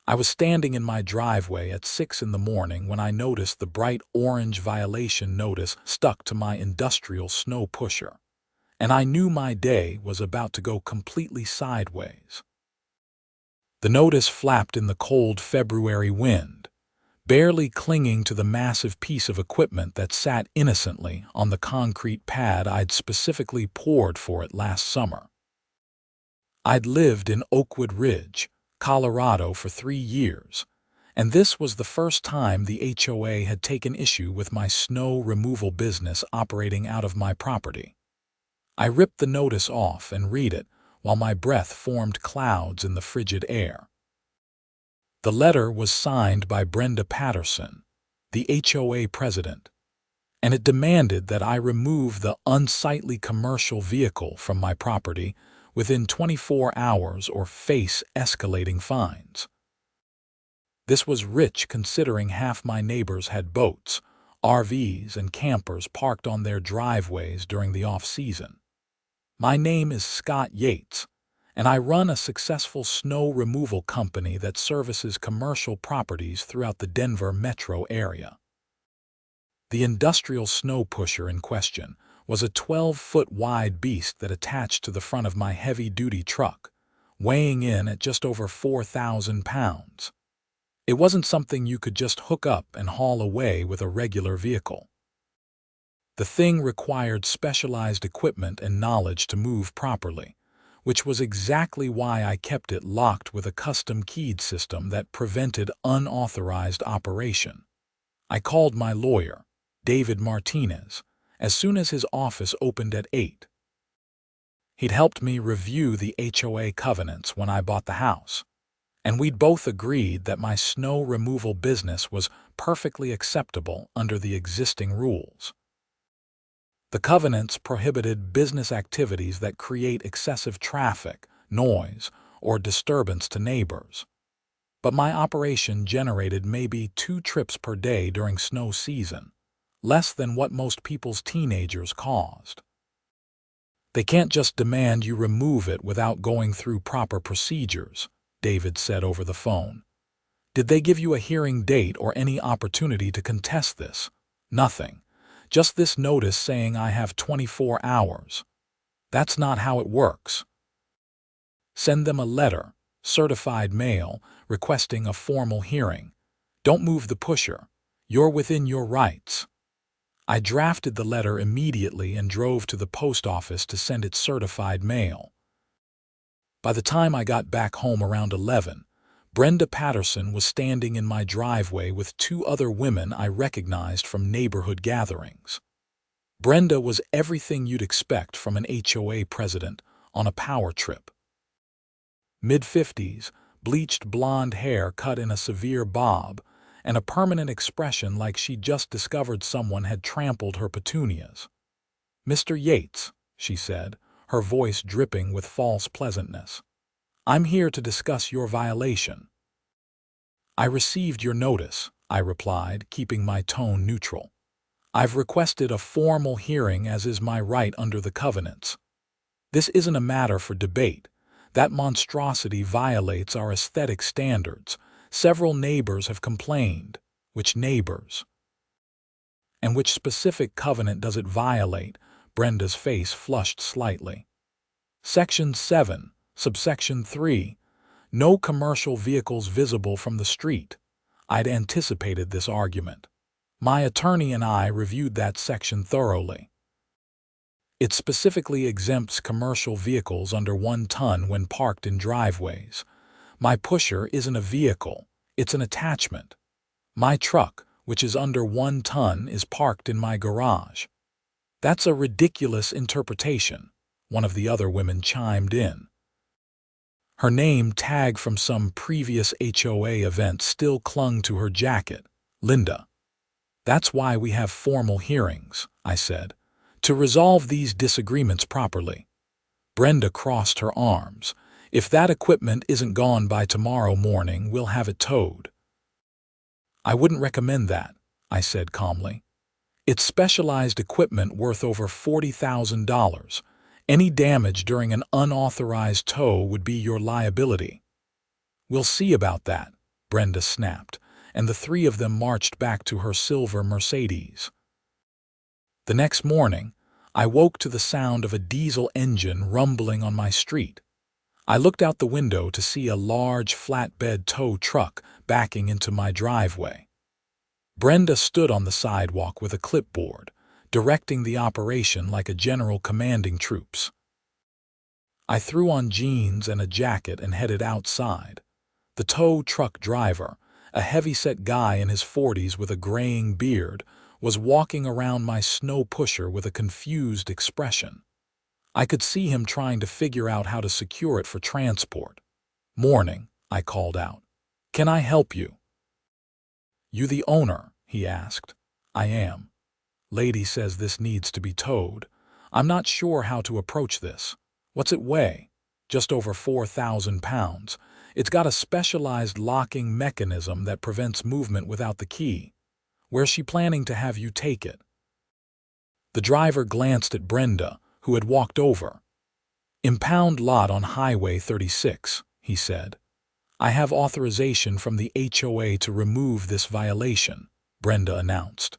I was standing in my driveway at 6 in the morning when I noticed the bright orange violation notice stuck to my industrial snow pusher, and I knew my day was about to go completely sideways. The notice flapped in the cold February wind, barely clinging to the massive piece of equipment that sat innocently on the concrete pad I'd specifically poured for it last summer. I'd lived in Oakwood Ridge, Colorado for 3 years, and this was the first time the HOA had taken issue with my snow removal business operating out of my property. I ripped the notice off and read it while my breath formed clouds in the frigid air. The letter was signed by Brenda Patterson, the HOA president, and it demanded that I remove the unsightly commercial vehicle from my property within 24 hours or face escalating fines. This was rich considering half my neighbors had boats, RVs, and campers parked on their driveways during the off-season. My name is Scott Yates, and I run a successful snow removal company that services commercial properties throughout the Denver metro area. The industrial snow pusher in question was a 12-foot wide beast that attached to the front of my heavy-duty truck, weighing in at just over 4,000 pounds. It wasn't something you could just hook up and haul away with a regular vehicle. The thing required specialized equipment and knowledge to move properly, which was exactly why I kept it locked with a custom-keyed system that prevented unauthorized operation. I called my lawyer, David Martinez, as soon as his office opened at 8. He'd helped me review the HOA covenants when I bought the house, and we'd both agreed that my snow removal business was perfectly acceptable under the existing rules. The covenants prohibited business activities that create excessive traffic, noise, or disturbance to neighbors. But my operation generated maybe 2 trips per day during snow season, less than what most people's teenagers caused. They can't just demand you remove it without going through proper procedures, David said over the phone. Did they give you a hearing date or any opportunity to contest this? Nothing. Just this notice saying I have 24 hours. That's not how it works. Send them a letter, certified mail, requesting a formal hearing. Don't move the pusher. You're within your rights. I drafted the letter immediately and drove to the post office to send it certified mail. By the time I got back home around 11, Brenda Patterson was standing in my driveway with 2 other women I recognized from neighborhood gatherings. Brenda was everything you'd expect from an HOA president on a power trip. Mid-50s, bleached blonde hair cut in a severe bob, and a permanent expression like she'd just discovered someone had trampled her petunias. "Mr. Yates," she said, her voice dripping with false pleasantness, "I'm here to discuss your violation." "I received your notice," I replied, keeping my tone neutral. "I've requested a formal hearing as is my right under the covenants. This isn't a matter for debate. That monstrosity violates our aesthetic standards. Several neighbors have complained." "Which neighbors? And which specific covenant does it violate?" Brenda's face flushed slightly. "Section 7, subsection 3, no commercial vehicles visible from the street." I'd anticipated this argument. My attorney and I reviewed that section thoroughly. It specifically exempts commercial vehicles under 1 ton when parked in driveways. My pusher isn't a vehicle, it's an attachment. My truck, which is under 1 ton, is parked in my garage. "That's a ridiculous interpretation," one of the other women chimed in. Her name tag from some previous HOA event still clung to her jacket, Linda. "That's why we have formal hearings," I said, "to resolve these disagreements properly." Brenda crossed her arms. "If that equipment isn't gone by tomorrow morning, we'll have it towed." "I wouldn't recommend that," I said calmly. "It's specialized equipment worth over $40,000. Any damage during an unauthorized tow would be your liability." "We'll see about that," Brenda snapped, and the three of them marched back to her silver Mercedes. The next morning, I woke to the sound of a diesel engine rumbling on my street. I looked out the window to see a large flatbed tow truck backing into my driveway. Brenda stood on the sidewalk with a clipboard, directing the operation like a general commanding troops. I threw on jeans and a jacket and headed outside. The tow truck driver, a heavy-set guy in his 40s with a graying beard, was walking around my snow pusher with a confused expression. I could see him trying to figure out how to secure it for transport. "Morning," I called out. "Can I help you?" "You the owner?" he asked. "I am. Lady says this needs to be towed. I'm not sure how to approach this. What's it weigh?" "Just over 4,000 pounds. It's got a specialized locking mechanism that prevents movement without the key. Where's she planning to have you take it?" The driver glanced at Brenda, who had walked over. "Impound lot on Highway 36, he said. "I have authorization from the HOA to remove this violation," Brenda announced.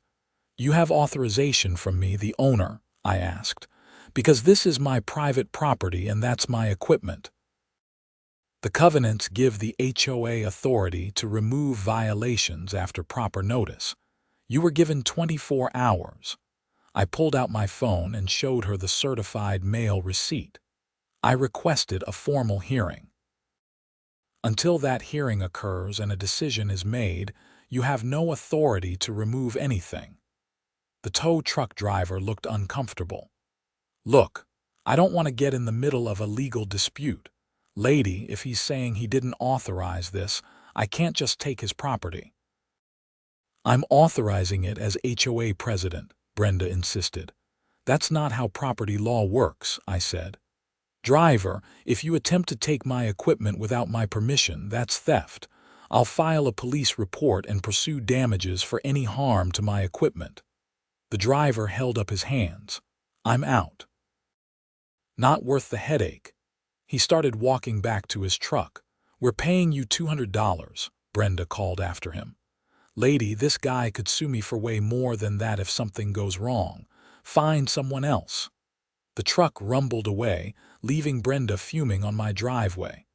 "You have authorization from me, the owner?" I asked. "Because this is my private property and that's my equipment." The covenants give the HOA authority to remove violations after proper notice. You were given 24 hours. I pulled out my phone and showed her the certified mail receipt. I requested a formal hearing. Until that hearing occurs and a decision is made, you have no authority to remove anything. The tow truck driver looked uncomfortable. "Look, I don't want to get in the middle of a legal dispute. Lady, if he's saying he didn't authorize this, I can't just take his property." "I'm authorizing it as HOA president," Brenda insisted. "That's not how property law works," I said. "Driver, if you attempt to take my equipment without my permission, that's theft. I'll file a police report and pursue damages for any harm to my equipment." The driver held up his hands. "I'm out." "Not worth the headache." He started walking back to his truck. "We're paying you $200, Brenda called after him. "Lady, this guy could sue me for way more than that if something goes wrong. Find someone else." The truck rumbled away, leaving Brenda fuming on my driveway.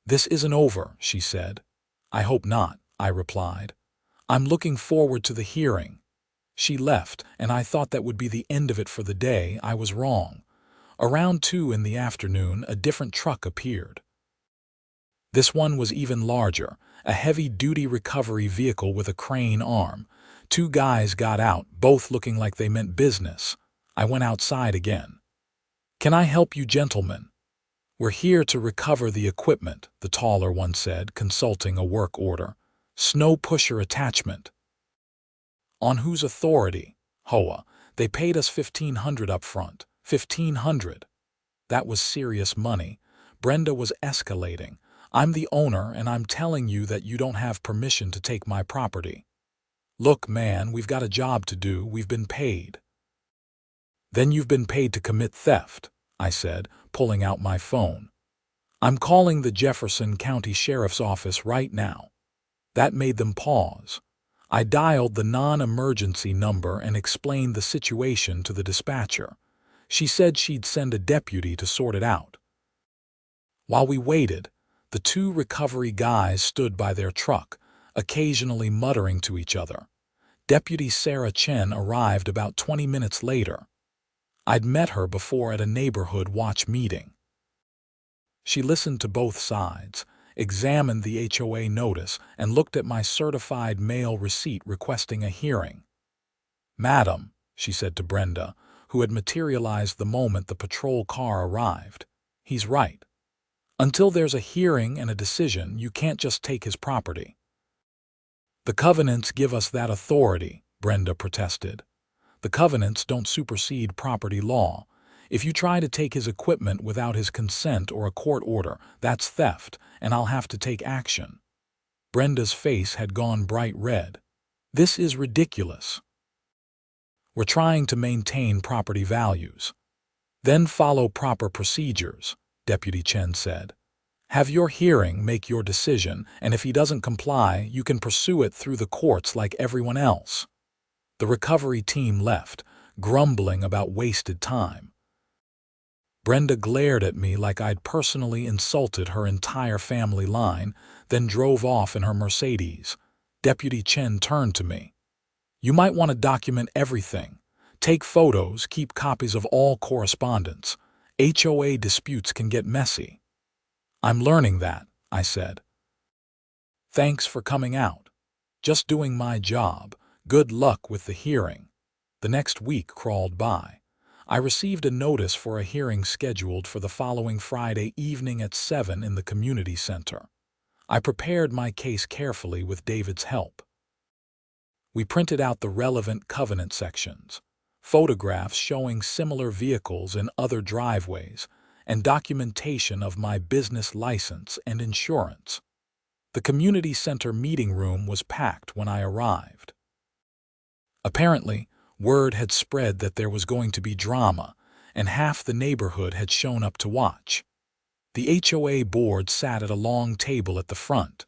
"This isn't over," she said. "I hope not," I replied. "I'm looking forward to the hearing." She left, and I thought that would be the end of it for the day. I was wrong. Around 2 in the afternoon, a different truck appeared. This one was even larger, a heavy-duty recovery vehicle with a crane arm. 2 guys got out, both looking like they meant business. I went outside again. "Can I help you, gentlemen?" "We're here to recover the equipment," the taller one said, consulting a work order. "Snow pusher attachment." "On whose authority?" "HOA. They paid us $1,500 up front." $1,500. That was serious money. Brenda was escalating. "I'm the owner, and I'm telling you that you don't have permission to take my property." "Look, man, we've got a job to do. We've been paid." "Then you've been paid to commit theft," I said, pulling out my phone. "I'm calling the Jefferson County Sheriff's Office right now." That made them pause. I dialed the non-emergency number and explained the situation to the dispatcher. She said she'd send a deputy to sort it out. While we waited, the 2 recovery guys stood by their truck, occasionally muttering to each other. Deputy Sarah Chen arrived about 20 minutes later. I'd met her before at a neighborhood watch meeting. She listened to both sides, examined the HOA notice, and looked at my certified mail receipt requesting a hearing. "Madam," she said to Brenda, who had materialized the moment the patrol car arrived, "he's right. Until there's a hearing and a decision, you can't just take his property." "The covenants give us that authority," Brenda protested. "The covenants don't supersede property law. If you try to take his equipment without his consent or a court order, that's theft, and I'll have to take action." Brenda's face had gone bright red. "This is ridiculous. We're trying to maintain property values." "Then follow proper procedures," Deputy Chen said. Have your hearing make your decision, and if he doesn't comply, you can pursue it through the courts like everyone else." The recovery team left, grumbling about wasted time. Brenda glared at me like I'd personally insulted her entire family line, then drove off in her Mercedes. Deputy Chen turned to me. "You might want to document everything. Take photos, keep copies of all correspondence. HOA disputes can get messy." "I'm learning that," I said. "Thanks for coming out. Just doing my job. Good luck with the hearing." The next week crawled by. I received a notice for a hearing scheduled for the following Friday evening at 7 in the community center. I prepared my case carefully with David's help. We printed out the relevant covenant sections, photographs showing similar vehicles in other driveways, and documentation of my business license and insurance. The community center meeting room was packed when I arrived. Apparently, word had spread that there was going to be drama, and half the neighborhood had shown up to watch. The HOA board sat at a long table at the front,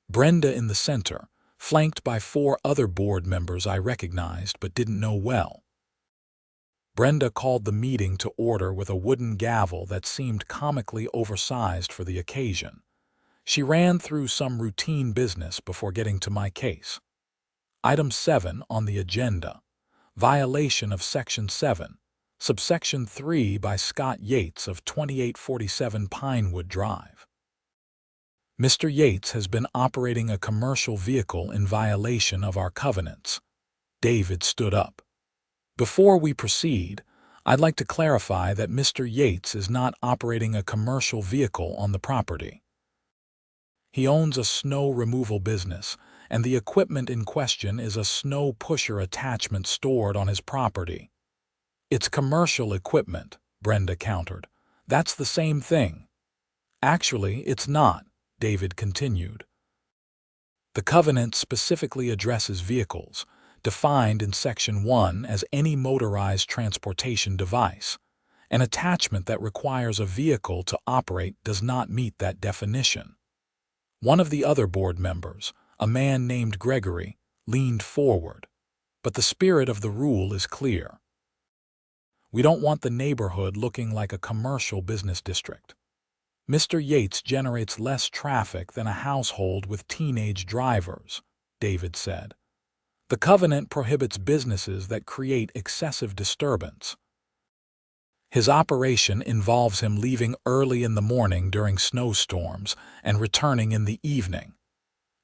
Brenda in the center, flanked by 4 other board members I recognized but didn't know well. Brenda called the meeting to order with a wooden gavel that seemed comically oversized for the occasion. She ran through some routine business before getting to my case. Item 7 on the agenda: violation of Section 7, Subsection 3 by Scott Yates of 2847 Pinewood Drive. Mr. Yates has been operating a commercial vehicle in violation of our covenants. David stood up. Before we proceed, I'd like to clarify that Mr. Yates is not operating a commercial vehicle on the property. He owns a snow removal business, and the equipment in question is a snow pusher attachment stored on his property. "It's commercial equipment," Brenda countered. "That's the same thing." "Actually, it's not," David continued. "The covenant specifically addresses vehicles, defined in Section 1 as any motorized transportation device. An attachment that requires a vehicle to operate does not meet that definition." One of the other board members, a man named Gregory, leaned forward. "But the spirit of the rule is clear. We don't want the neighborhood looking like a commercial business district. Mr. Yates generates less traffic than a household with teenage drivers," David said. "The covenant prohibits businesses that create excessive disturbance. His operation involves him leaving early in the morning during snowstorms and returning in the evening.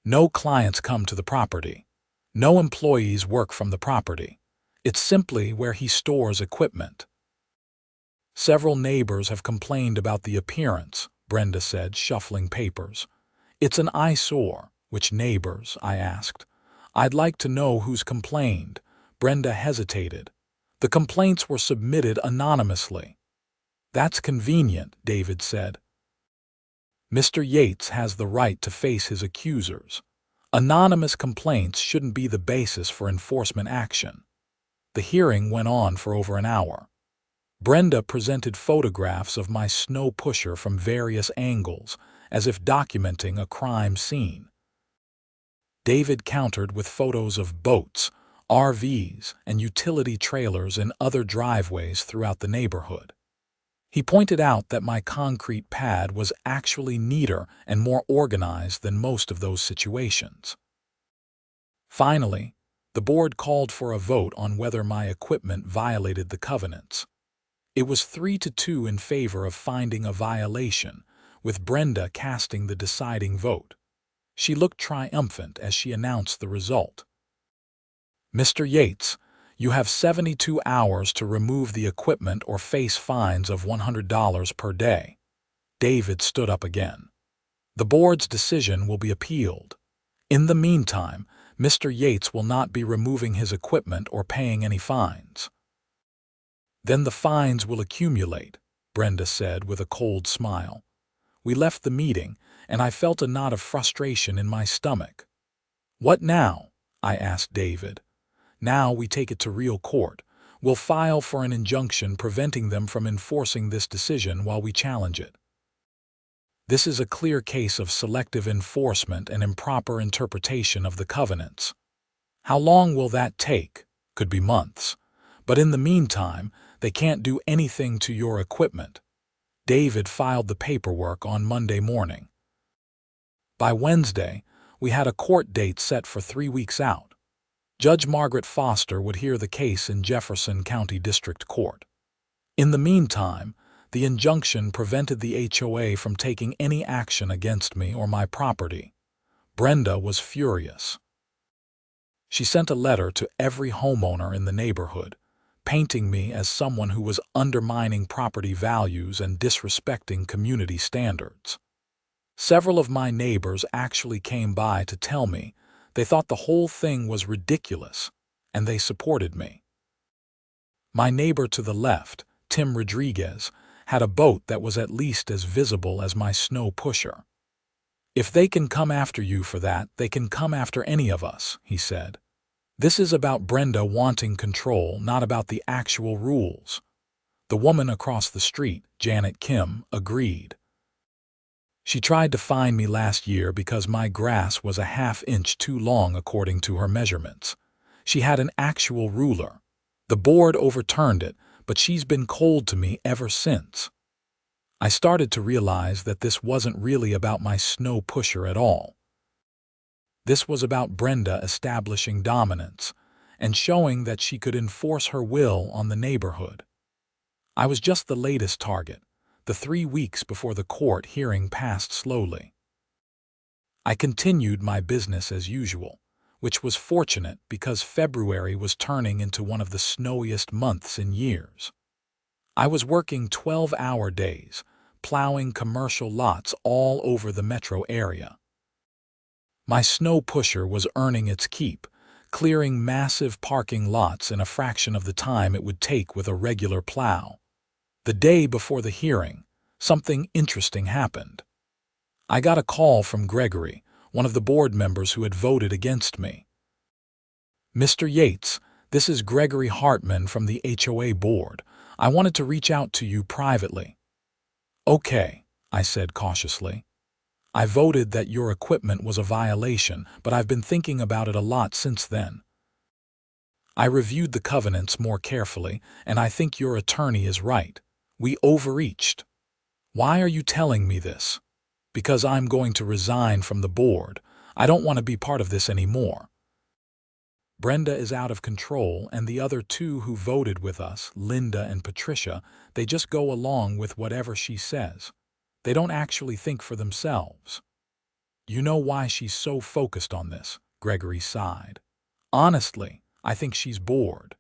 No clients come to the property. No employees work from the property. It's simply where he stores equipment." "Several neighbors have complained about the appearance," Brenda said, shuffling papers. "It's an eyesore." "Which neighbors?" I asked. "I'd like to know who's complained." Brenda hesitated. "The complaints were submitted anonymously." "That's convenient," David said. "Mr. Yates has the right to face his accusers. Anonymous complaints shouldn't be the basis for enforcement action." The hearing went on for over an hour. Brenda presented photographs of my snow pusher from various angles, as if documenting a crime scene. David countered with photos of boats, RVs, and utility trailers in other driveways throughout the neighborhood. He pointed out that my concrete pad was actually neater and more organized than most of those situations. Finally, the board called for a vote on whether my equipment violated the covenants. It was 3-2 in favor of finding a violation, with Brenda casting the deciding vote. She looked triumphant as she announced the result. "Mr. Yates, you have 72 hours to remove the equipment or face fines of $100 per day." David stood up again. "The board's decision will be appealed. In the meantime, Mr. Yates will not be removing his equipment or paying any fines." "Then the fines will accumulate," Brenda said with a cold smile. We left the meeting, and I felt a knot of frustration in my stomach. "What now?" I asked David. "Now we take it to real court. We'll file for an injunction preventing them from enforcing this decision while we challenge it." This is a clear case of selective enforcement and improper interpretation of the covenants. How long will that take? Could be months. But in the meantime, they can't do anything to your equipment. David filed the paperwork on Monday morning. By Wednesday, we had a court date set for 3 weeks out. Judge Margaret Foster would hear the case in Jefferson County District Court. In the meantime, the injunction prevented the HOA from taking any action against me or my property. Brenda was furious. She sent a letter to every homeowner in the neighborhood, painting me as someone who was undermining property values and disrespecting community standards. Several of my neighbors actually came by to tell me they thought the whole thing was ridiculous, and they supported me. My neighbor to the left, Tim Rodriguez, had a boat that was at least as visible as my snow pusher. "If they can come after you for that, they can come after any of us," he said. "This is about Brenda wanting control, not about the actual rules." The woman across the street, Janet Kim, agreed. She tried to fine me last year because my grass was a half-inch too long according to her measurements. She had an actual ruler. The board overturned it, but she's been cold to me ever since. I started to realize that this wasn't really about my snow pusher at all. This was about Brenda establishing dominance and showing that she could enforce her will on the neighborhood. I was just the latest target, the 3 weeks before the court hearing passed slowly. I continued my business as usual, which was fortunate because February was turning into one of the snowiest months in years. I was working 12-hour days, plowing commercial lots all over the metro area. My snow pusher was earning its keep, clearing massive parking lots in a fraction of the time it would take with a regular plow. The day before the hearing, something interesting happened. I got a call from Gregory, one of the board members who had voted against me. "Mr. Yates, this is Gregory Hartman from the HOA board. I wanted to reach out to you privately." "Okay," I said cautiously. "I voted that your equipment was a violation, but I've been thinking about it a lot since then. I reviewed the covenants more carefully, and I think your attorney is right. We overreached." "Why are you telling me this?" "Because I'm going to resign from the board. I don't want to be part of this anymore. Brenda is out of control, and the other two who voted with us, Linda and Patricia, they just go along with whatever she says. They don't actually think for themselves." "You know why she's so focused on this?" Gregory sighed. "Honestly, I think she's bored.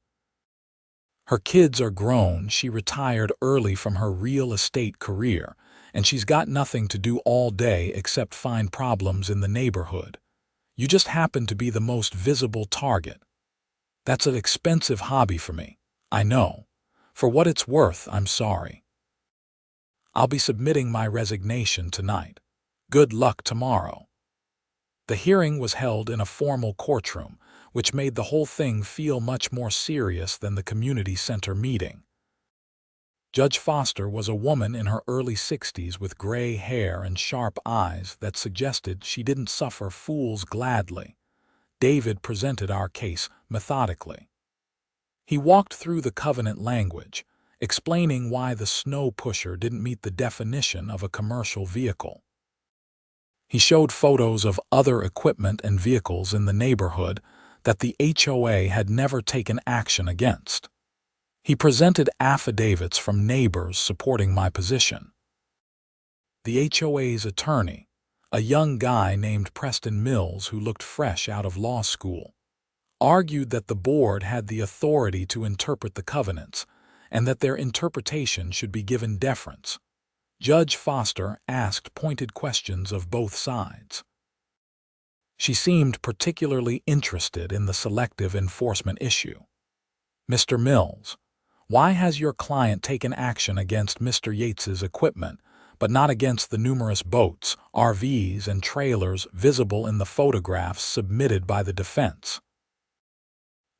Her kids are grown, she retired early from her real estate career, and she's got nothing to do all day except find problems in the neighborhood. You just happen to be the most visible target. That's an expensive hobby for me, I know. For what it's worth, I'm sorry. I'll be submitting my resignation tonight. Good luck tomorrow." The hearing was held in a formal courtroom, which made the whole thing feel much more serious than the community center meeting. Judge Foster was a woman in her early 60s with gray hair and sharp eyes that suggested she didn't suffer fools gladly. David presented our case methodically. He walked through the covenant language, explaining why the snow pusher didn't meet the definition of a commercial vehicle. He showed photos of other equipment and vehicles in the neighborhood that the HOA had never taken action against. He presented affidavits from neighbors supporting my position. The HOA's attorney, a young guy named Preston Mills who looked fresh out of law school, argued that the board had the authority to interpret the covenants and that their interpretation should be given deference. Judge Foster asked pointed questions of both sides. She seemed particularly interested in the selective enforcement issue. "Mr. Mills, why has your client taken action against Mr. Yates's equipment, but not against the numerous boats, RVs, and trailers visible in the photographs submitted by the defense?"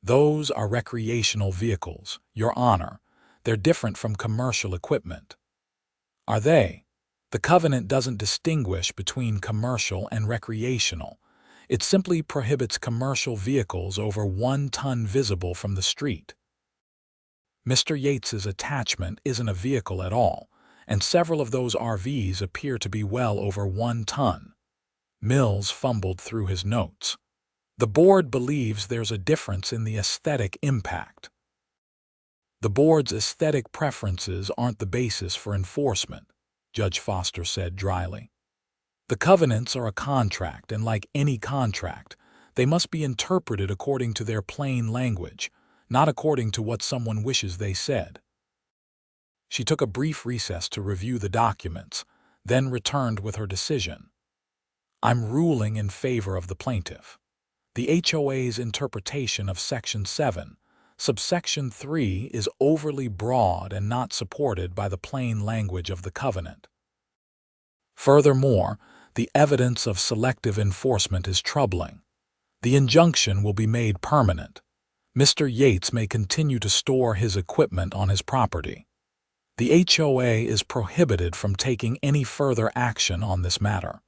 "Those are recreational vehicles, Your Honor. They're different from commercial equipment." "Are they? The covenant doesn't distinguish between commercial and recreational. It simply prohibits commercial vehicles over 1 ton visible from the street. Mr. Yates's attachment isn't a vehicle at all, and several of those RVs appear to be well over 1 ton. Mills fumbled through his notes. The board believes there's a difference in the aesthetic impact. The board's aesthetic preferences aren't the basis for enforcement, Judge Foster said dryly. The covenants are a contract, and like any contract, they must be interpreted according to their plain language, not according to what someone wishes they said. She took a brief recess to review the documents, then returned with her decision. I'm ruling in favor of the plaintiff. The HOA's interpretation of Section 7, Subsection 3 is overly broad and not supported by the plain language of the covenant. Furthermore, the evidence of selective enforcement is troubling. The injunction will be made permanent. Mr. Yates may continue to store his equipment on his property. The HOA is prohibited from taking any further action on this matter.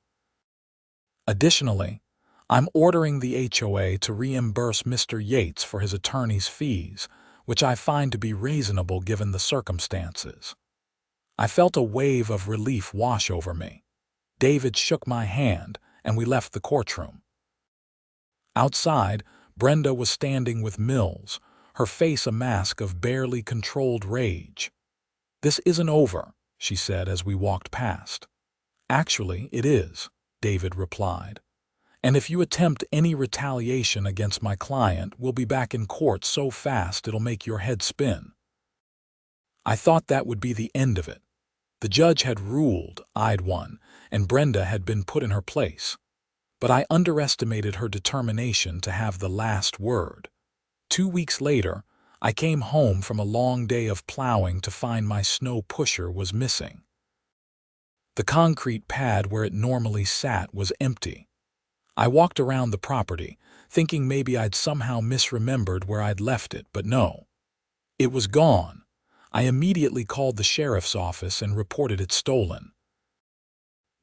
Additionally, I'm ordering the HOA to reimburse Mr. Yates for his attorney's fees, which I find to be reasonable given the circumstances. I felt a wave of relief wash over me. David shook my hand, and we left the courtroom. Outside, Brenda was standing with Mills, her face a mask of barely controlled rage. "This isn't over," she said as we walked past. "Actually, it is," David replied. "And if you attempt any retaliation against my client, we'll be back in court so fast it'll make your head spin." I thought that would be the end of it. The judge had ruled I'd won, and Brenda had been put in her place. But I underestimated her determination to have the last word. 2 weeks later, I came home from a long day of plowing to find my snow pusher was missing. The concrete pad where it normally sat was empty. I walked around the property, thinking maybe I'd somehow misremembered where I'd left it, but no. It was gone. I immediately called the sheriff's office and reported it stolen.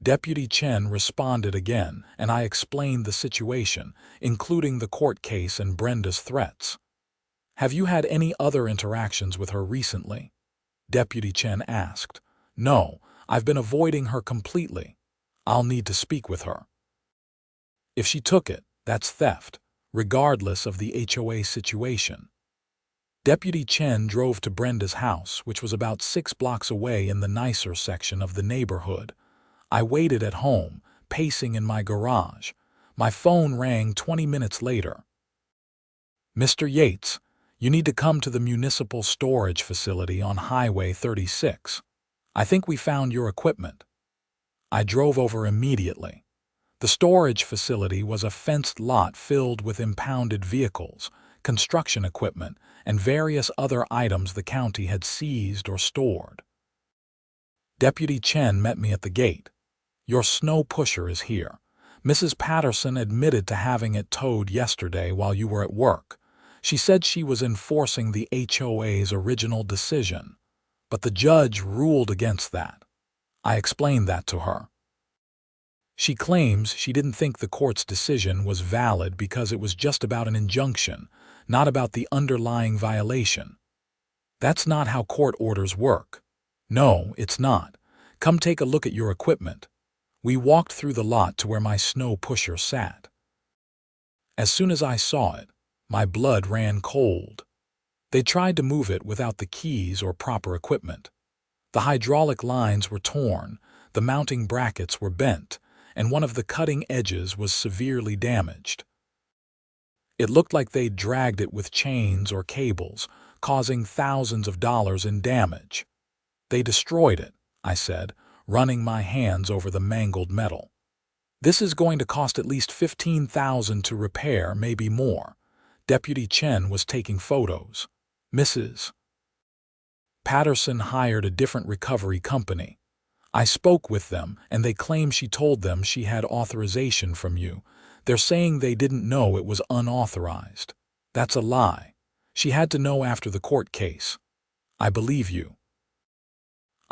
Deputy Chen responded again, and I explained the situation, including the court case and Brenda's threats. "Have you had any other interactions with her recently?" Deputy Chen asked. "No, I've been avoiding her completely. I'll need to speak with her." If she took it, that's theft, regardless of the HOA situation. Deputy Chen drove to Brenda's house, which was about 6 blocks away in the nicer section of the neighborhood. I waited at home, pacing in my garage. My phone rang 20 minutes later. "Mr. Yates, you need to come to the municipal storage facility on Highway 36. I think we found your equipment." I drove over immediately. The storage facility was a fenced lot filled with impounded vehicles, construction equipment, and various other items the county had seized or stored. Deputy Chen met me at the gate. "Your snow pusher is here. Mrs. Patterson admitted to having it towed yesterday while you were at work. She said she was enforcing the HOA's original decision, but the judge ruled against that. I explained that to her. She claims she didn't think the court's decision was valid because it was just about an injunction, not about the underlying violation. That's not how court orders work. No, it's not. Come take a look at your equipment." We walked through the lot to where my snow pusher sat. As soon as I saw it, my blood ran cold. They tried to move it without the keys or proper equipment. The hydraulic lines were torn, the mounting brackets were bent, and one of the cutting edges was severely damaged. It looked like they'd dragged it with chains or cables, causing thousands of dollars in damage. "They destroyed it," I said, running my hands over the mangled metal. "This is going to cost at least $15,000 to repair, maybe more." Deputy Chen was taking photos. "Mrs. Patterson hired a different recovery company. I spoke with them, and they claim she told them she had authorization from you. They're saying they didn't know it was unauthorized. That's a lie. She had to know after the court case. I believe you."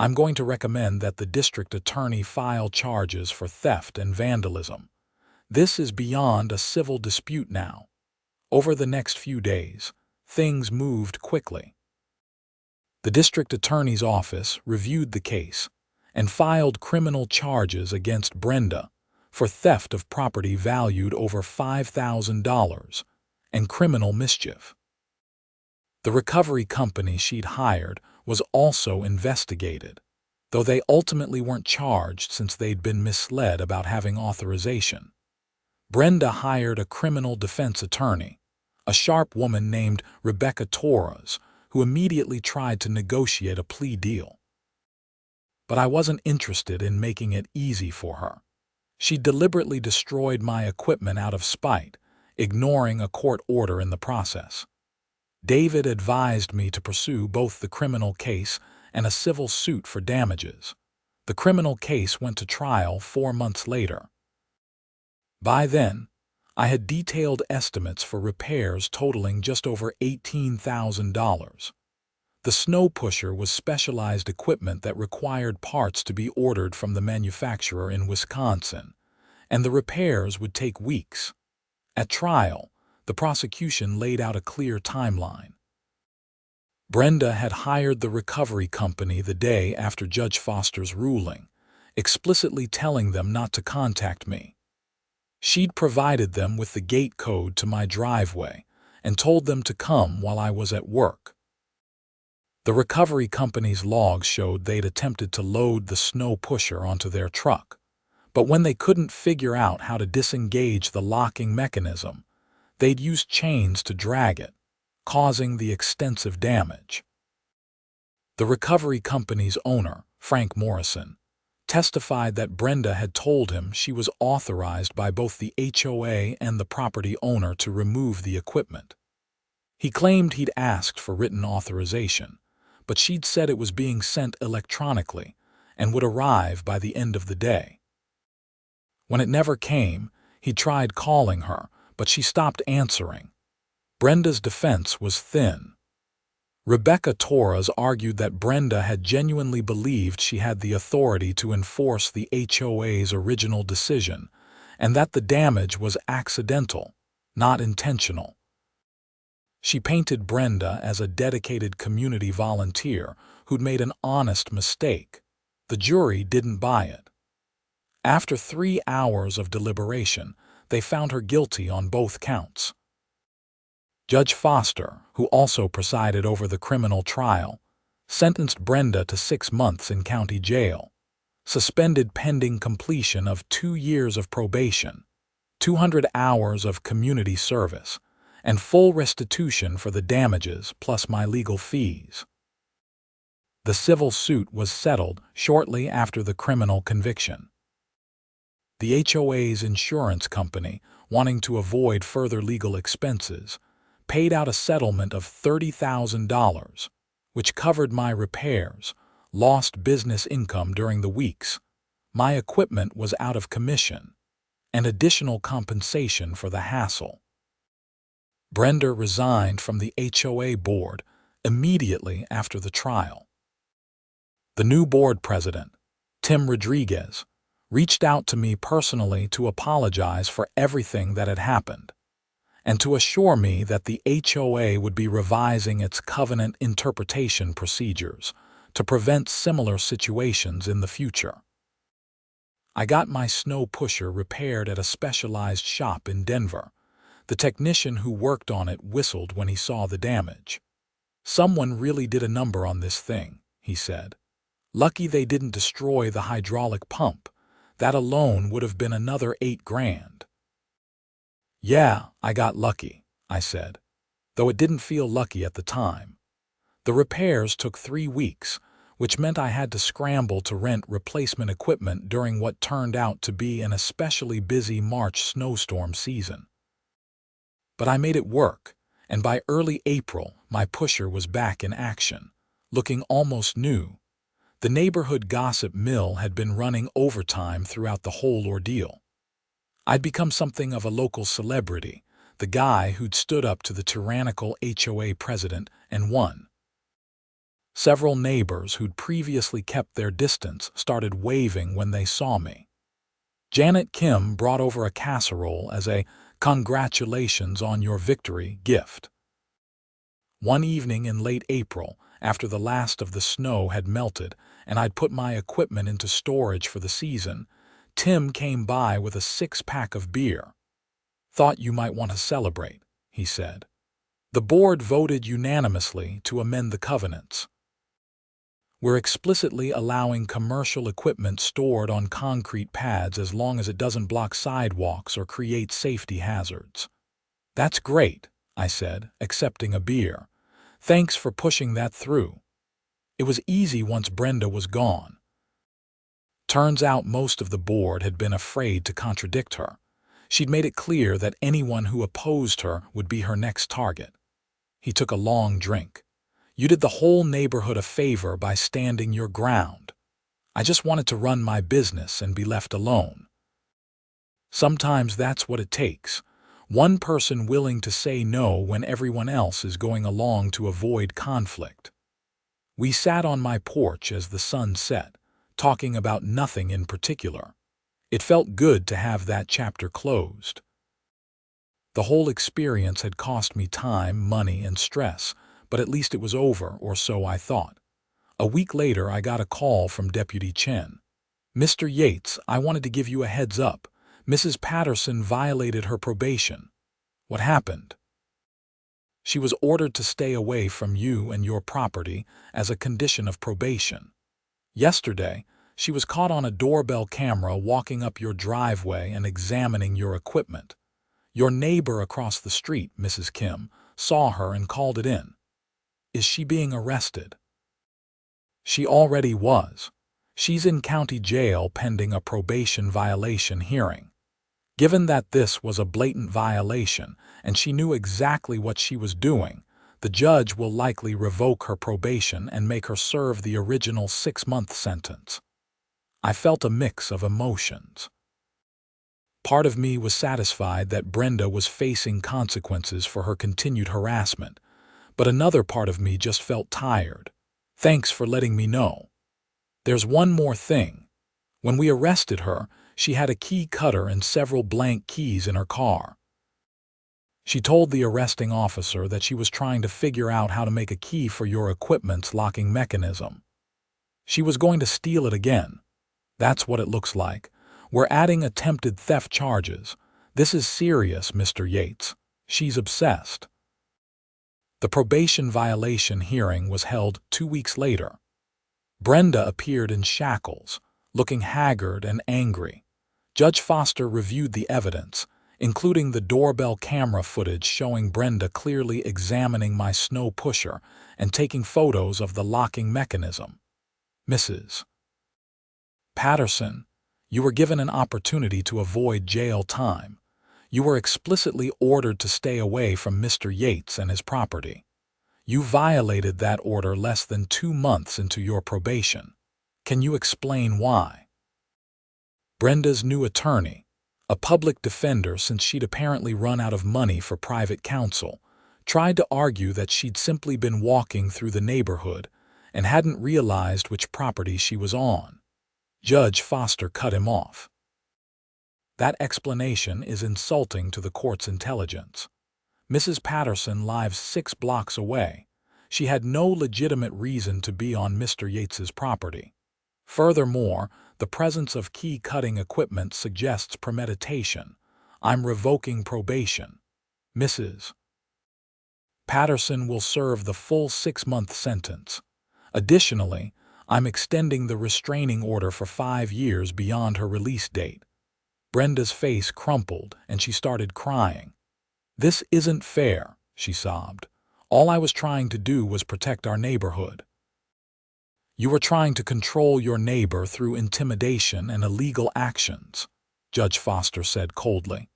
I'm going to recommend that the district attorney file charges for theft and vandalism. This is beyond a civil dispute now. Over the next few days, things moved quickly. The district attorney's office reviewed the case and filed criminal charges against Brenda for theft of property valued over $5,000 and criminal mischief. The recovery company she'd hired was also investigated, though they ultimately weren't charged since they'd been misled about having authorization. Brenda hired a criminal defense attorney, a sharp woman named Rebecca Torres, who immediately tried to negotiate a plea deal. But I wasn't interested in making it easy for her. She deliberately destroyed my equipment out of spite, ignoring a court order in the process. David advised me to pursue both the criminal case and a civil suit for damages. The criminal case went to trial 4 months later. By then, I had detailed estimates for repairs totaling just over $18,000. The snow pusher was specialized equipment that required parts to be ordered from the manufacturer in Wisconsin, and the repairs would take weeks. At trial, the prosecution laid out a clear timeline. Brenda had hired the recovery company the day after Judge Foster's ruling, explicitly telling them not to contact me. She'd provided them with the gate code to my driveway and told them to come while I was at work. The recovery company's logs showed they'd attempted to load the snow pusher onto their truck, but when they couldn't figure out how to disengage the locking mechanism, they'd used chains to drag it, causing the extensive damage. The recovery company's owner, Frank Morrison, testified that Brenda had told him she was authorized by both the HOA and the property owner to remove the equipment. He claimed he'd asked for written authorization, but she'd said it was being sent electronically and would arrive by the end of the day. When it never came, he tried calling her, but she stopped answering. Brenda's defense was thin. Rebecca Torres argued that Brenda had genuinely believed she had the authority to enforce the HOA's original decision, and that the damage was accidental, not intentional. She painted Brenda as a dedicated community volunteer who'd made an honest mistake. The jury didn't buy it. After 3 hours of deliberation, they found her guilty on both counts. Judge Foster, who also presided over the criminal trial, sentenced Brenda to 6 months in county jail, suspended pending completion of 2 years of probation, 200 hours of community service, and full restitution for the damages plus my legal fees. The civil suit was settled shortly after the criminal conviction. The HOA's insurance company, wanting to avoid further legal expenses, paid out a settlement of $30,000, which covered my repairs, lost business income during the weeks, my equipment was out of commission, and additional compensation for the hassle. Brenda resigned from the HOA board immediately after the trial. The new board president, Tim Rodriguez, reached out to me personally to apologize for everything that had happened, and to assure me that the HOA would be revising its covenant interpretation procedures to prevent similar situations in the future. I got my snow pusher repaired at a specialized shop in Denver. The technician who worked on it whistled when he saw the damage. "Someone really did a number on this thing," he said. "Lucky they didn't destroy the hydraulic pump. That alone would have been another $8,000. "Yeah, I got lucky," I said, though it didn't feel lucky at the time. The repairs took 3 weeks, which meant I had to scramble to rent replacement equipment during what turned out to be an especially busy March snowstorm season. But I made it work, and by early April, my pusher was back in action, looking almost new. The neighborhood gossip mill had been running overtime throughout the whole ordeal. I'd become something of a local celebrity, the guy who'd stood up to the tyrannical HOA president and won. Several neighbors who'd previously kept their distance started waving when they saw me. Janet Kim brought over a casserole as a "congratulations on your victory" gift. One evening in late April, after the last of the snow had melted and I'd put my equipment into storage for the season, Tim came by with a six-pack of beer. "Thought you might want to celebrate," he said. "The board voted unanimously to amend the covenants. We're explicitly allowing commercial equipment stored on concrete pads as long as it doesn't block sidewalks or create safety hazards." "That's great," I said, accepting a beer. "Thanks for pushing that through." It was easy once Brenda was gone. Turns out most of the board had been afraid to contradict her. She'd made it clear that anyone who opposed her would be her next target. He took a long drink. "You did the whole neighborhood a favor by standing your ground. I just wanted to run my business and be left alone." Sometimes that's what it takes. One person willing to say no when everyone else is going along to avoid conflict. We sat on my porch as the sun set, talking about nothing in particular. It felt good to have that chapter closed. The whole experience had cost me time, money, and stress, but at least it was over, or so I thought. A week later, I got a call from Deputy Chen. "Mr. Yates, I wanted to give you a heads up. Mrs. Patterson violated her probation." "What happened?" "She was ordered to stay away from you and your property as a condition of probation. Yesterday, she was caught on a doorbell camera walking up your driveway and examining your equipment. Your neighbor across the street, Mrs. Kim, saw her and called it in." "Is she being arrested?" "She already was. She's in county jail pending a probation violation hearing. Given that this was a blatant violation and she knew exactly what she was doing, the judge will likely revoke her probation and make her serve the original 6-month sentence." I felt a mix of emotions. Part of me was satisfied that Brenda was facing consequences for her continued harassment, but another part of me just felt tired. "Thanks for letting me know. There's one more thing. When we arrested her, she had a key cutter and several blank keys in her car. She told the arresting officer that she was trying to figure out how to make a key for your equipment's locking mechanism. She was going to steal it again. That's what it looks like. We're adding attempted theft charges. This is serious, Mr. Yates. She's obsessed." The probation violation hearing was held 2 weeks later. Brenda appeared in shackles, looking haggard and angry. Judge Foster reviewed the evidence, including the doorbell camera footage showing Brenda clearly examining my snow pusher and taking photos of the locking mechanism. "Mrs. Patterson, you were given an opportunity to avoid jail time. You were explicitly ordered to stay away from Mr. Yates and his property. You violated that order less than 2 months into your probation. Can you explain why?" Brenda's new attorney, a public defender since she'd apparently run out of money for private counsel, tried to argue that she'd simply been walking through the neighborhood and hadn't realized which property she was on. Judge Foster cut him off. "That explanation is insulting to the court's intelligence. Mrs. Patterson lives 6 blocks away. She had no legitimate reason to be on Mr. Yates's property. Furthermore, the presence of key-cutting equipment suggests premeditation. I'm revoking probation. Mrs. Patterson will serve the full 6-month sentence. Additionally, I'm extending the restraining order for 5 years beyond her release date." Brenda's face crumpled and she started crying. "This isn't fair," she sobbed. "All I was trying to do was protect our neighborhood." "You were trying to control your neighbor through intimidation and illegal actions," Judge Foster said coldly.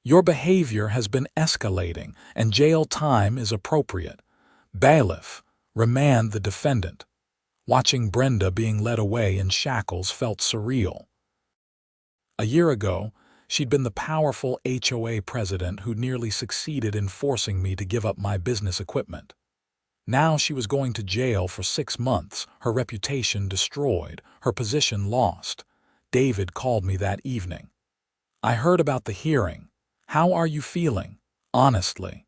"Your behavior has been escalating and jail time is appropriate. Bailiff, remand the defendant." Watching Brenda being led away in shackles felt surreal. A year ago, she'd been the powerful HOA president who nearly succeeded in forcing me to give up my business equipment. Now she was going to jail for 6 months, her reputation destroyed, her position lost. David called me that evening. I heard about the hearing. How are you feeling? Honestly.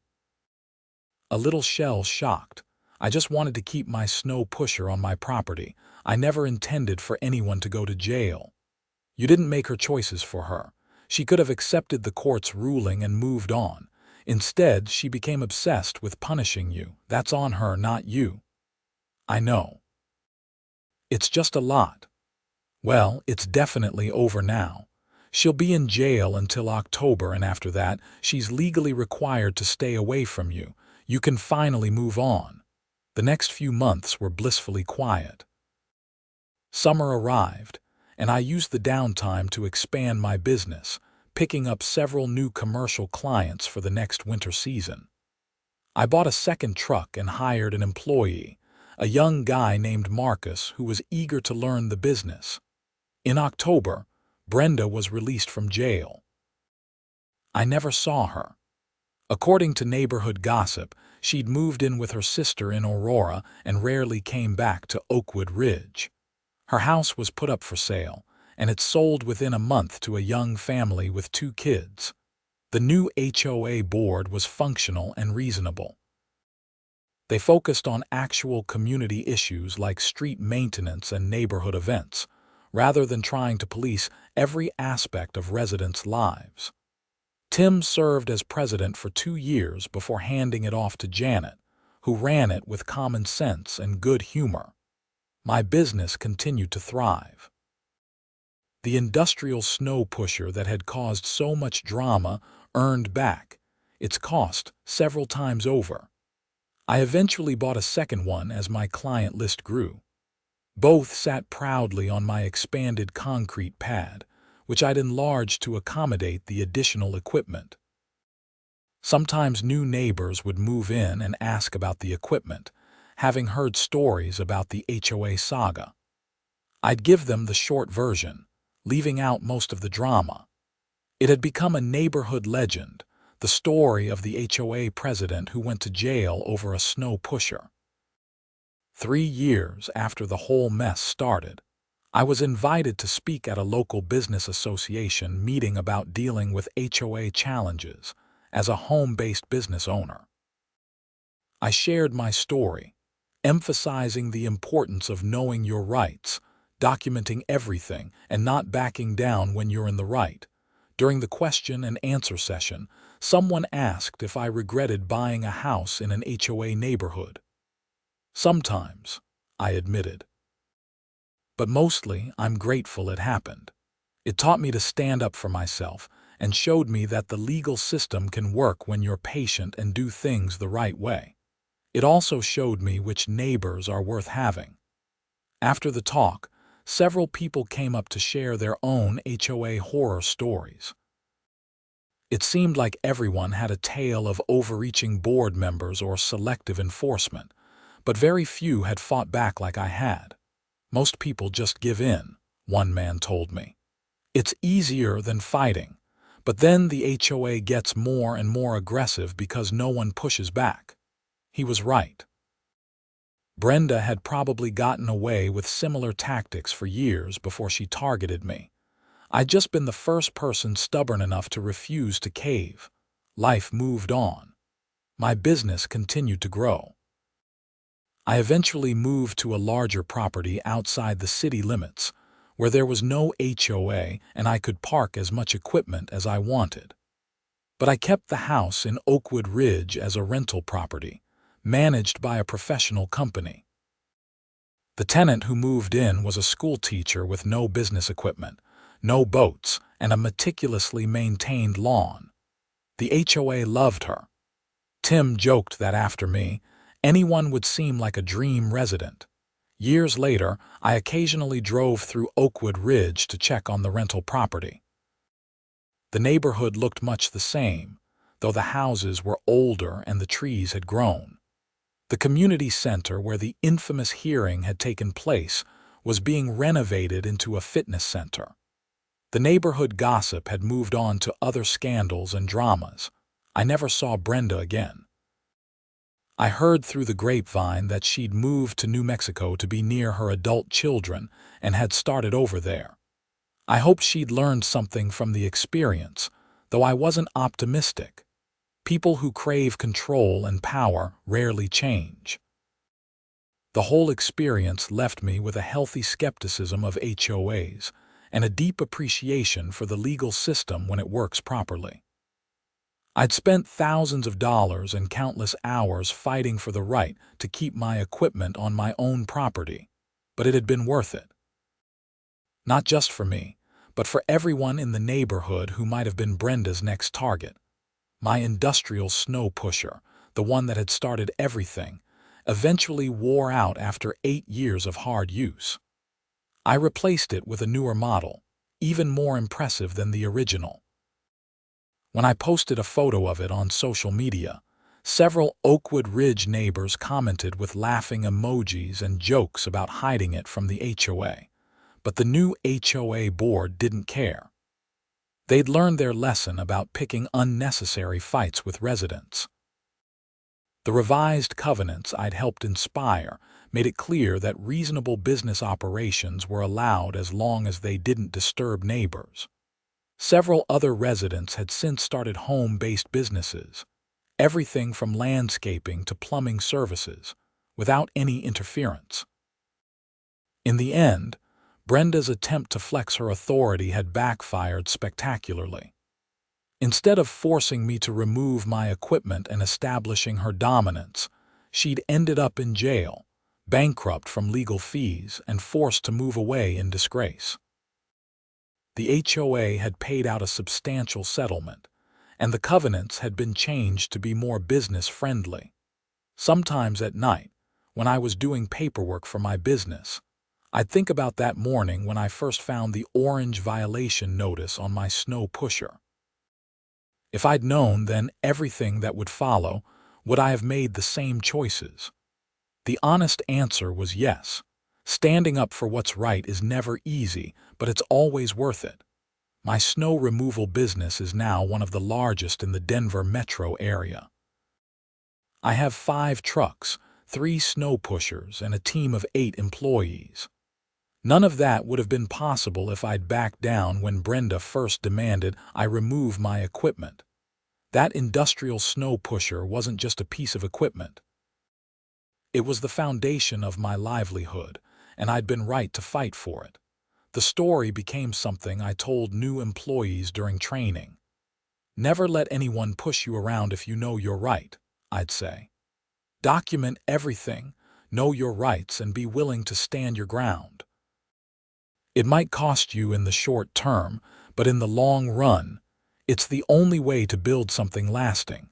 A little shell-shocked. I just wanted to keep my snow pusher on my property. I never intended for anyone to go to jail. You didn't make her choices for her. She could have accepted the court's ruling and moved on. Instead, she became obsessed with punishing you. That's on her, not you. I know. It's just a lot. Well, it's definitely over now. She'll be in jail until October, and after that, she's legally required to stay away from you. You can finally move on. The next few months were blissfully quiet. Summer arrived, and I used the downtime to expand my business, picking up several new commercial clients for the next winter season. I bought a second truck and hired an employee, a young guy named Marcus who was eager to learn the business. In October, Brenda was released from jail. I never saw her. According to neighborhood gossip, she'd moved in with her sister in Aurora and rarely came back to Oakwood Ridge. Her house was put up for sale, and it sold within a month to a young family with 2 kids. The new HOA board was functional and reasonable. They focused on actual community issues like street maintenance and neighborhood events, rather than trying to police every aspect of residents' lives. Tim served as president for 2 years before handing it off to Janet, who ran it with common sense and good humor. My business continued to thrive. The industrial snow pusher that had caused so much drama earned back its cost several times over. I eventually bought a second one as my client list grew. Both sat proudly on my expanded concrete pad, which I'd enlarged to accommodate the additional equipment. Sometimes new neighbors would move in and ask about the equipment, having heard stories about the HOA saga. I'd give them the short version, leaving out most of the drama. It had become a neighborhood legend, the story of the HOA president who went to jail over a snow pusher. 3 years after the whole mess started, I was invited to speak at a local business association meeting about dealing with HOA challenges as a home-based business owner. I shared my story, emphasizing the importance of knowing your rights, documenting everything, and not backing down when you're in the right. During the question and answer session, someone asked if I regretted buying a house in an HOA neighborhood. Sometimes, I admitted. But mostly, I'm grateful it happened. It taught me to stand up for myself and showed me that the legal system can work when you're patient and do things the right way. It also showed me which neighbors are worth having. After the talk, several people came up to share their own HOA horror stories. It seemed like everyone had a tale of overreaching board members or selective enforcement, but very few had fought back like I had. Most people just give in, one man told me. It's easier than fighting, but then the HOA gets more and more aggressive because no one pushes back. He was right. Brenda had probably gotten away with similar tactics for years before she targeted me. I'd just been the first person stubborn enough to refuse to cave. Life moved on. My business continued to grow. I eventually moved to a larger property outside the city limits, where there was no HOA and I could park as much equipment as I wanted. But I kept the house in Oakwood Ridge as a rental property, managed by a professional company. The tenant who moved in was a school teacher with no business equipment, no boats, and a meticulously maintained lawn. The HOA loved her. Tim joked that after me, anyone would seem like a dream resident. Years later, I occasionally drove through Oakwood Ridge to check on the rental property. The neighborhood looked much the same, though the houses were older and the trees had grown. The community center where the infamous hearing had taken place was being renovated into a fitness center. The neighborhood gossip had moved on to other scandals and dramas. I never saw Brenda again. I heard through the grapevine that she'd moved to New Mexico to be near her adult children and had started over there. I hoped she'd learned something from the experience, though I wasn't optimistic. People who crave control and power rarely change. The whole experience left me with a healthy skepticism of HOAs and a deep appreciation for the legal system when it works properly. I'd spent thousands of dollars and countless hours fighting for the right to keep my equipment on my own property, but it had been worth it. Not just for me, but for everyone in the neighborhood who might have been Brenda's next target. My industrial snow pusher, the one that had started everything, eventually wore out after 8 years of hard use. I replaced it with a newer model, even more impressive than the original. When I posted a photo of it on social media, several Oakwood Ridge neighbors commented with laughing emojis and jokes about hiding it from the HOA. But the new HOA board didn't care. They'd learned their lesson about picking unnecessary fights with residents. The revised covenants I'd helped inspire made it clear that reasonable business operations were allowed as long as they didn't disturb neighbors. Several other residents had since started home-based businesses, everything from landscaping to plumbing services, without any interference. In the end, Brenda's attempt to flex her authority had backfired spectacularly. Instead of forcing me to remove my equipment and establishing her dominance, she'd ended up in jail, bankrupt from legal fees and forced to move away in disgrace. The HOA had paid out a substantial settlement, and the covenants had been changed to be more business-friendly. Sometimes at night, when I was doing paperwork for my business, I'd think about that morning when I first found the orange violation notice on my snow pusher. If I'd known then everything that would follow, would I have made the same choices? The honest answer was yes. Standing up for what's right is never easy, but it's always worth it. My snow removal business is now one of the largest in the Denver metro area. I have 5 trucks, 3 snow pushers, and a team of 8 employees. None of that would have been possible if I'd backed down when Brenda first demanded I remove my equipment. That industrial snow pusher wasn't just a piece of equipment. It was the foundation of my livelihood, and I'd been right to fight for it. The story became something I told new employees during training. Never let anyone push you around if you know you're right, I'd say. Document everything, know your rights, and be willing to stand your ground. It might cost you in the short term, but in the long run, it's the only way to build something lasting.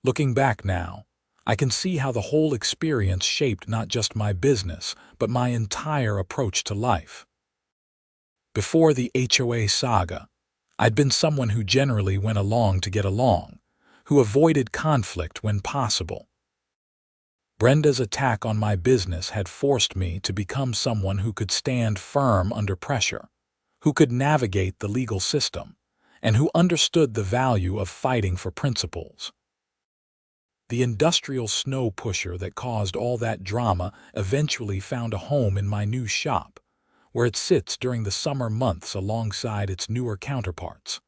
Looking back now, I can see how the whole experience shaped not just my business, but my entire approach to life. Before the HOA saga, I'd been someone who generally went along to get along, who avoided conflict when possible. Brenda's attack on my business had forced me to become someone who could stand firm under pressure, who could navigate the legal system, and who understood the value of fighting for principles. The industrial snow pusher that caused all that drama eventually found a home in my new shop, where it sits during the summer months alongside its newer counterparts.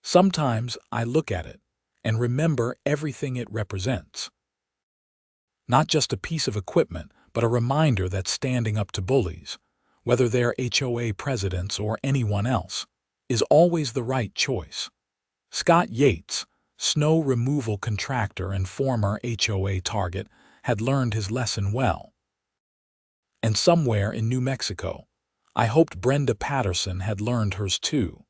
Sometimes I look at it and remember everything it represents. Not just a piece of equipment, but a reminder that standing up to bullies, whether they're HOA presidents or anyone else, is always the right choice. Scott Yates, snow removal contractor and former HOA target, had learned his lesson well. And somewhere in New Mexico, I hoped Brenda Patterson had learned hers too.